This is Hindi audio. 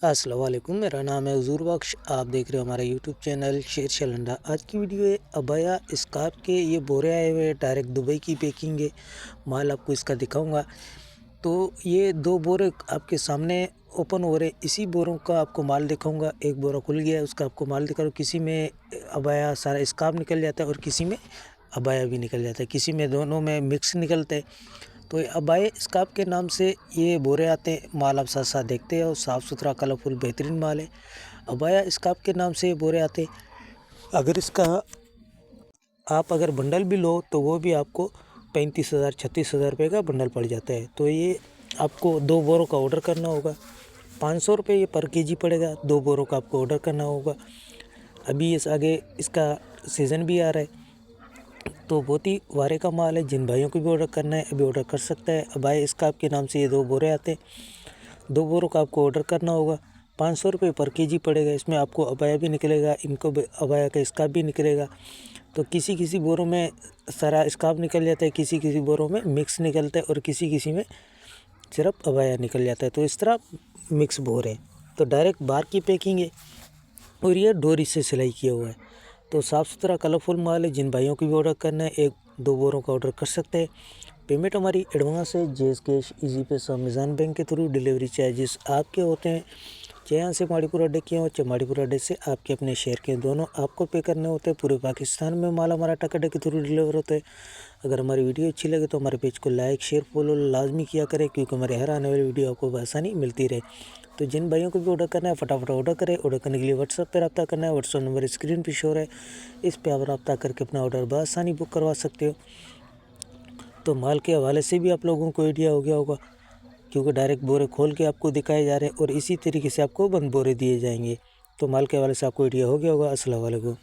अस्सलाम वालेकुम, मेरा नाम है हुज़ूर बख्श। आप देख रहे हो हमारा यूट्यूब चैनल शेर शलंडा। आज की वीडियो है अबाया स्कार्फ के। ये बोरे आए हुए हैं, डायरेक्ट दुबई की पैकिंग है। माल आपको इसका दिखाऊंगा। तो ये दो बोरे आपके सामने ओपन हो रहे, इसी बोरों का आपको माल दिखाऊंगा। एक बोरा खुल गया है, उसका आपको माल दिखा रहा हूँ। किसी में अबाया सारा स्कार्फ निकल जाता है और किसी में अबाया भी निकल जाता है, किसी में दोनों में मिक्स निकलता है। तो ये अबाया स्कार्फ के नाम से ये बोरे आते हैं। माल आप साथ साथ देखते हो, साफ़ सुथरा कलरफुल बेहतरीन माल है। अबाया स्कार्फ के नाम से ये बोरे आते हैं। अगर इसका आप अगर बंडल भी लो तो वो भी आपको 35,000 36,000 रुपये का बंडल पड़ जाता है। तो ये आपको दो बोरों का ऑर्डर करना होगा। 500 रुपये ये पर केजी पड़ेगा। दो बोरों का आपको ऑर्डर करना होगा। अभी इस आगे इसका सीज़न भी आ रहा है, तो बहुत ही वारे का माल है। जिन भाइयों को भी ऑर्डर करना है अभी ऑर्डर कर सकता है। अबाया स्कार्फ के नाम से ये दो बोरे आते हैं। दो बोरों का आपको ऑर्डर करना होगा। 500 रुपये पर केजी पड़ेगा। इसमें आपको अबाया भी निकलेगा, इनको भी अबाया का स्कार्फ भी निकलेगा। तो किसी किसी बोरों में सारा स्कार्फ निकल जाता है, किसी किसी बोरों में मिक्स निकलता है और किसी किसी में सिर्फ अबाया निकल जाता है। तो इस तरह मिक्स बोर है। तो डायरेक्ट बाहर की पैकिंग है और ये डोरी से सिलाई किया हुआ है। तो साफ़ सुथरा कलरफुल माल है। जिन भाइयों को भी ऑर्डर करना है एक दो बोरों का ऑर्डर कर सकते हैं। पेमेंट हमारी एडवांस है। जेस कैश, इजी पैसा, अमेज़न बैंक के थ्रू। डिलीवरी चार्जेस आपके होते हैं, चाहे यहाँ से माड़ीपुर अड्डे के हो चाहे माड़ीपुर अड्डे से आपके अपने शहर के, दोनों आपको पे करने होते हैं। पूरे पाकिस्तान में माल हमारा टक अड्डे के थ्रू डिलीवर होता है। अगर हमारी वीडियो अच्छी लगे तो हमारे पेज को लाइक शेयर फॉलो लाजमी किया करें, क्योंकि हमारे हर आने वाली वीडियो आपको आसानी मिलती रहे। तो जिन भाइयों को भी ऑर्डर करना है फटाफट ऑर्डर करें। ऑर्डर करने के लिए व्हाट्सएप पर रब्ता करना है। व्हाट्सएप नंबर स्क्रीन पर शो है, इस पर आप रब्ता करके अपना ऑर्डर बआसानी बुक करवा सकते हो। तो माल के हवाले से भी आप लोगों को आइडिया हो गया होगा, क्योंकि डायरेक्ट बोरे खोल के आपको दिखाए जा रहे हैं और इसी तरीके से आपको बंद बोरे दिए जाएंगे। तो माल के हवाले से आपको आइडिया हो गया होगा। अस्सलाम वालेकुम।